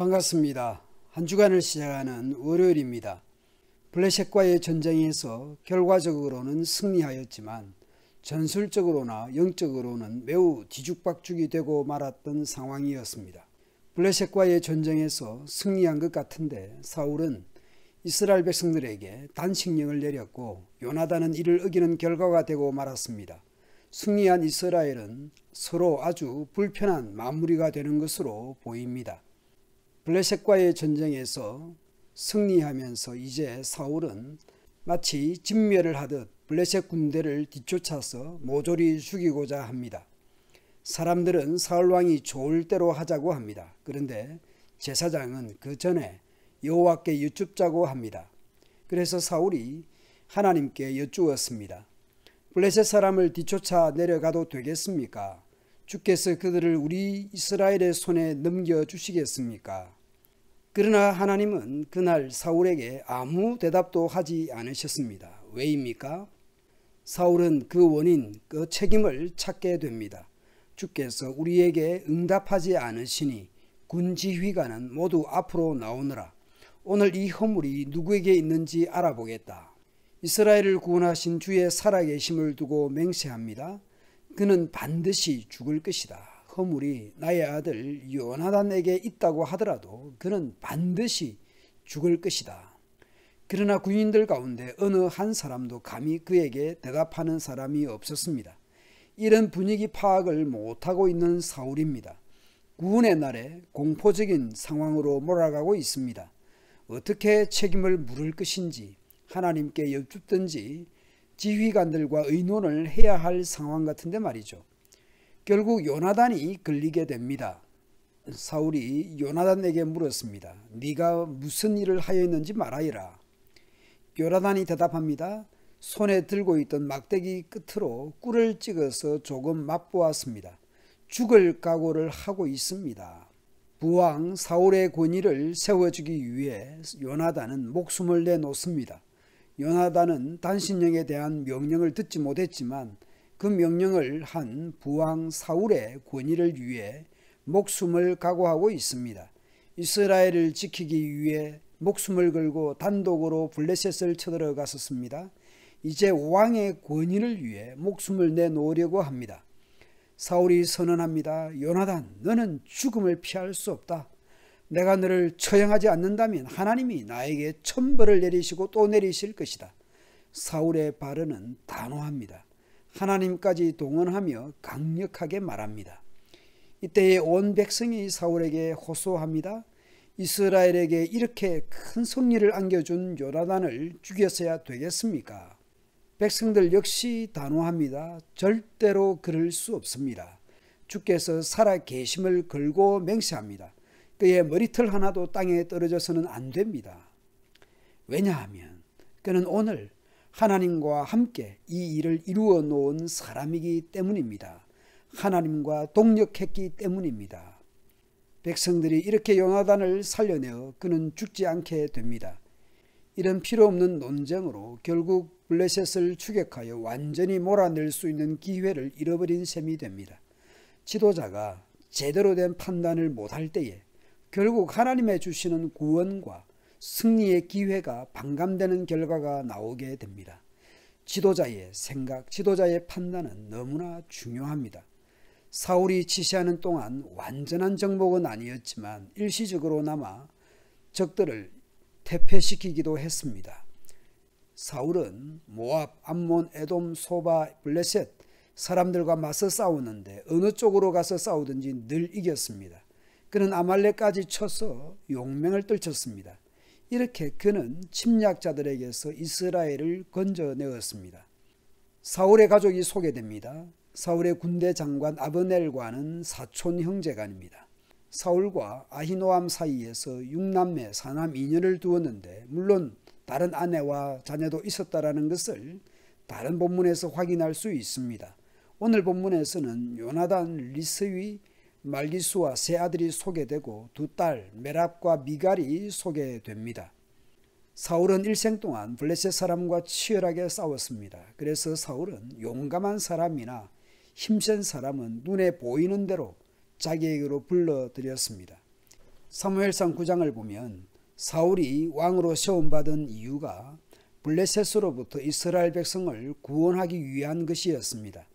반갑습니다. 한 주간을 시작하는 월요일입니다. 블레셋과의 전쟁에서 결과적으로는 승리하였지만 전술적으로나 영적으로는 매우 뒤죽박죽이 되고 말았던 상황이었습니다. 블레셋과의 전쟁에서 승리한 것 같은데 사울은 이스라엘 백성들에게 단식령을 내렸고 요나단은 이를 어기는 결과가 되고 말았습니다. 승리한 이스라엘은 서로 아주 불편한 마무리가 되는 것으로 보입니다. 블레셋과의 전쟁에서 승리하면서 이제 사울은 마치 진멸을 하듯 블레셋 군대를 뒤쫓아서 모조리 죽이고자 합니다. 사람들은 사울왕이 좋을 대로 하자고 합니다. 그런데 제사장은 그 전에 여호와께 여쭙자고 합니다. 그래서 사울이 하나님께 여쭈었습니다. 블레셋 사람을 뒤쫓아 내려가도 되겠습니까? 주께서 그들을 우리 이스라엘의 손에 넘겨주시겠습니까? 그러나 하나님은 그날 사울에게 아무 대답도 하지 않으셨습니다. 왜입니까? 사울은 그 원인, 그 책임을 찾게 됩니다. 주께서 우리에게 응답하지 않으시니 군 지휘관은 모두 앞으로 나오느라. 오늘 이 허물이 누구에게 있는지 알아보겠다. 이스라엘을 구원하신 주의 살아계심을 두고 맹세합니다. 그는 반드시 죽을 것이다. 허물이 나의 아들 요나단에게 있다고 하더라도 그는 반드시 죽을 것이다. 그러나 군인들 가운데 어느 한 사람도 감히 그에게 대답하는 사람이 없었습니다. 이런 분위기 파악을 못하고 있는 사울입니다. 구원의 날에 공포적인 상황으로 몰아가고 있습니다. 어떻게 책임을 물을 것인지 하나님께 여쭙든지 지휘관들과 의논을 해야 할 상황 같은데 말이죠. 결국 요나단이 걸리게 됩니다. 사울이 요나단에게 물었습니다. 네가 무슨 일을 하였는지 말하여라. 요나단이 대답합니다. 손에 들고 있던 막대기 끝으로 꿀을 찍어서 조금 맛보았습니다. 죽을 각오를 하고 있습니다. 부왕 사울의 권위를 세워주기 위해 요나단은 목숨을 내놓습니다. 요나단은 단신령에 대한 명령을 듣지 못했지만 그 명령을 한 부왕 사울의 권위를 위해 목숨을 각오하고 있습니다. 이스라엘을 지키기 위해 목숨을 걸고 단독으로 블레셋을 쳐들어갔었습니다. 이제 왕의 권위를 위해 목숨을 내놓으려고 합니다. 사울이 선언합니다. 요나단, 너는 죽음을 피할 수 없다. 내가 너를 처형하지 않는다면 하나님이 나에게 천벌을 내리시고 또 내리실 것이다. 사울의 발언은 단호합니다. 하나님까지 동원하며 강력하게 말합니다. 이때에 온 백성이 사울에게 호소합니다. 이스라엘에게 이렇게 큰 승리를 안겨준 요나단을 죽였어야 되겠습니까? 백성들 역시 단호합니다. 절대로 그럴 수 없습니다. 주께서 살아 계심을 걸고 맹세합니다. 그의 머리털 하나도 땅에 떨어져서는 안 됩니다. 왜냐하면 그는 오늘 하나님과 함께 이 일을 이루어 놓은 사람이기 때문입니다. 하나님과 동력했기 때문입니다. 백성들이 이렇게 요나단을 살려내어 그는 죽지 않게 됩니다. 이런 필요 없는 논쟁으로 결국 블레셋을 추격하여 완전히 몰아낼 수 있는 기회를 잃어버린 셈이 됩니다. 지도자가 제대로 된 판단을 못할 때에 결국 하나님의 주시는 구원과 승리의 기회가 반감되는 결과가 나오게 됩니다. 지도자의 생각, 지도자의 판단은 너무나 중요합니다. 사울이 지시하는 동안 완전한 정복은 아니었지만 일시적으로나마 적들을 퇴폐시키기도 했습니다. 사울은 모압, 암몬, 에돔, 소바, 블레셋 사람들과 맞서 싸우는데 어느 쪽으로 가서 싸우든지 늘 이겼습니다. 그는 아말렉까지 쳐서 용맹을 떨쳤습니다. 이렇게 그는 침략자들에게서 이스라엘을 건져내었습니다. 사울의 가족이 소개됩니다. 사울의 군대 장관 아브넬과는 사촌 형제간입니다. 사울과 아히노암 사이에서 6남매 4남 2녀를 두었는데 물론 다른 아내와 자녀도 있었다라는 것을 다른 본문에서 확인할 수 있습니다. 오늘 본문에서는 요나단, 리스위, 말기수와 세 아들이 소개되고 두 딸 메랍과 미갈이 소개됩니다. 사울은 일생 동안 블레셋 사람과 치열하게 싸웠습니다. 그래서 사울은 용감한 사람이나 힘센 사람은 눈에 보이는 대로 자기에게로 불러들였습니다. 사무엘상 9장을 보면 사울이 왕으로 세움받은 이유가 블레셋으로부터 이스라엘 백성을 구원하기 위한 것이었습니다.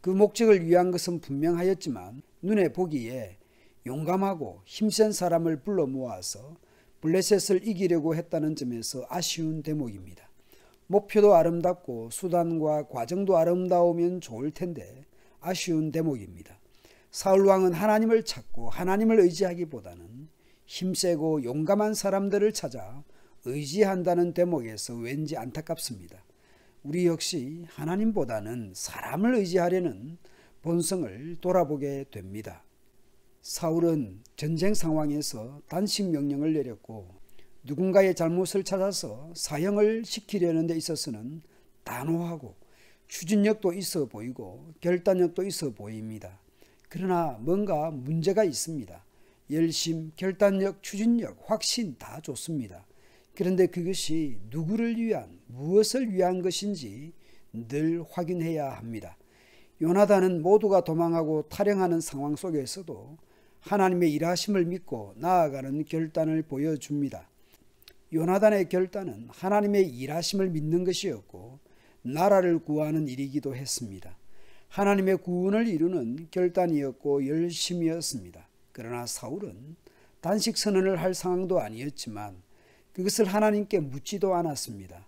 그 목적을 위한 것은 분명하였지만 눈에 보기에 용감하고 힘센 사람을 불러 모아서 블레셋을 이기려고 했다는 점에서 아쉬운 대목입니다. 목표도 아름답고 수단과 과정도 아름다우면 좋을 텐데 아쉬운 대목입니다. 사울 왕은 하나님을 찾고 하나님을 의지하기보다는 힘세고 용감한 사람들을 찾아 의지한다는 대목에서 왠지 안타깝습니다. 우리 역시 하나님보다는 사람을 의지하려는 본성을 돌아보게 됩니다. 사울은 전쟁 상황에서 단식 명령을 내렸고 누군가의 잘못을 찾아서 사형을 시키려는 데 있어서는 단호하고 추진력도 있어 보이고 결단력도 있어 보입니다. 그러나 뭔가 문제가 있습니다. 열심, 결단력, 추진력, 확신 다 좋습니다. 그런데 그것이 누구를 위한, 무엇을 위한 것인지 늘 확인해야 합니다. 요나단은 모두가 도망하고 탈영하는 상황 속에서도 하나님의 일하심을 믿고 나아가는 결단을 보여줍니다. 요나단의 결단은 하나님의 일하심을 믿는 것이었고 나라를 구하는 일이기도 했습니다. 하나님의 구원을 이루는 결단이었고 열심이었습니다. 그러나 사울은 단식 선언을 할 상황도 아니었지만 그것을 하나님께 묻지도 않았습니다.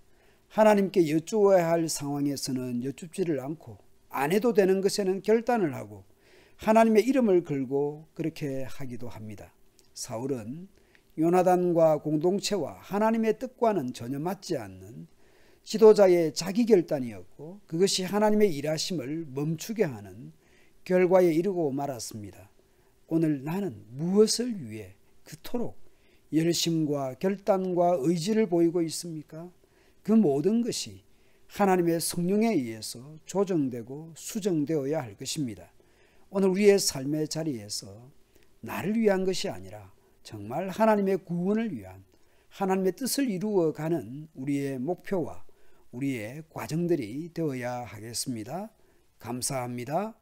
하나님께 여쭈어야 할 상황에서는 여쭙지를 않고 안 해도 되는 것에는 결단을 하고 하나님의 이름을 걸고 그렇게 하기도 합니다. 사울은 요나단과 공동체와 하나님의 뜻과는 전혀 맞지 않는 지도자의 자기 결단이었고 그것이 하나님의 일하심을 멈추게 하는 결과에 이르고 말았습니다. 오늘 나는 무엇을 위해 그토록 열심과 결단과 의지를 보이고 있습니까? 그 모든 것이 하나님의 성령에 의해서 조정되고 수정되어야 할 것입니다. 오늘 우리의 삶의 자리에서 나를 위한 것이 아니라 정말 하나님의 구원을 위한 하나님의 뜻을 이루어가는 우리의 목표와 우리의 과정들이 되어야 하겠습니다. 감사합니다.